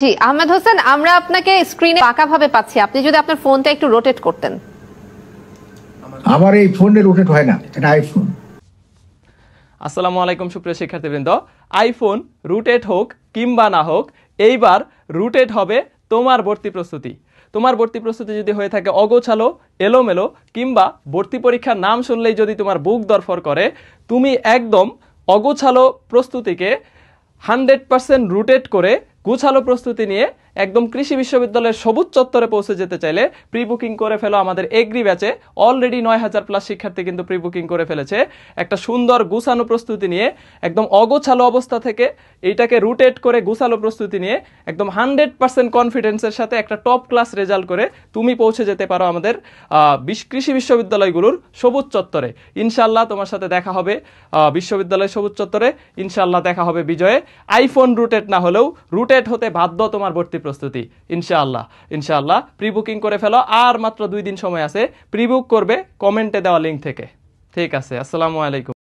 জি আহমেদ হোসেন, আমরা আপনাকে স্ক্রিনে বাঁকাভাবে পাচ্ছি, আপনি যদি আপনার ফোনটা একটু রোটেট করতেন। আমার এই ফোনে রোটেট হয় না, এটা আইফোন। আসসালামু আলাইকুম সুপ্রিয় শিক্ষার্থীবৃন্দ, আইফোন রুটেট হোক কিংবা না হোক, এইবার রুটেট হবে তোমার ভর্তি প্রস্তুতি। তোমার ভর্তি প্রস্তুতি যদি হয়ে থাকে অগোছালো, এলোমেলো, কিংবা ভর্তি পরীক্ষার নাম শুনলেই যদি তোমার বুক দরফর করে, তুমি একদম অগোছালো প্রস্তুতিকে 100% রুটেট করে গুছালো প্রস্তুতি নিয়ে একদম কৃষি বিশ্ববিদ্যালয়ের সবুজ চত্বরে পৌঁছে যেতে চাইলে প্রি বুকিং করে ফেলো আমাদের এগ্রি ব্যাচে। অলরেডি 9000+ শিক্ষার্থী কিন্তু প্রি বুকিং করে ফেলেছে। একটা সুন্দর গুছানো প্রস্তুতি নিয়ে একদম অগোছালো অবস্থা থেকে এইটাকে রুটেট করে গুছালো প্রস্তুতি নিয়ে একদম 100% কনফিডেন্সের সাথে একটা টপ ক্লাস রেজাল্ট করে তুমি পৌঁছে যেতে পারো আমাদের কৃষি বিশ্ববিদ্যালয়গুলোর সবুজ চত্বরে। ইনশাল্লাহ তোমার সাথে দেখা হবে বিশ্ববিদ্যালয় সবুজ চত্বরে। ইনশাল্লাহ দেখা হবে বিজয়ে। আইফোন রুটেট না হলেও রুটেট হতে বাধ্য তোমার ভর্তি প্রস্তুতি। ইনশাআল্লাহ ইনশাআল্লাহ প্রি বুকিং করে ফেলো, আর মাত্র 2 দিন সময় আছে। প্রি বুক করবে কমেন্টে দেওয়া লিঙ্ক থেকে। ঠিক আছে, আসসালামু আলাইকুম।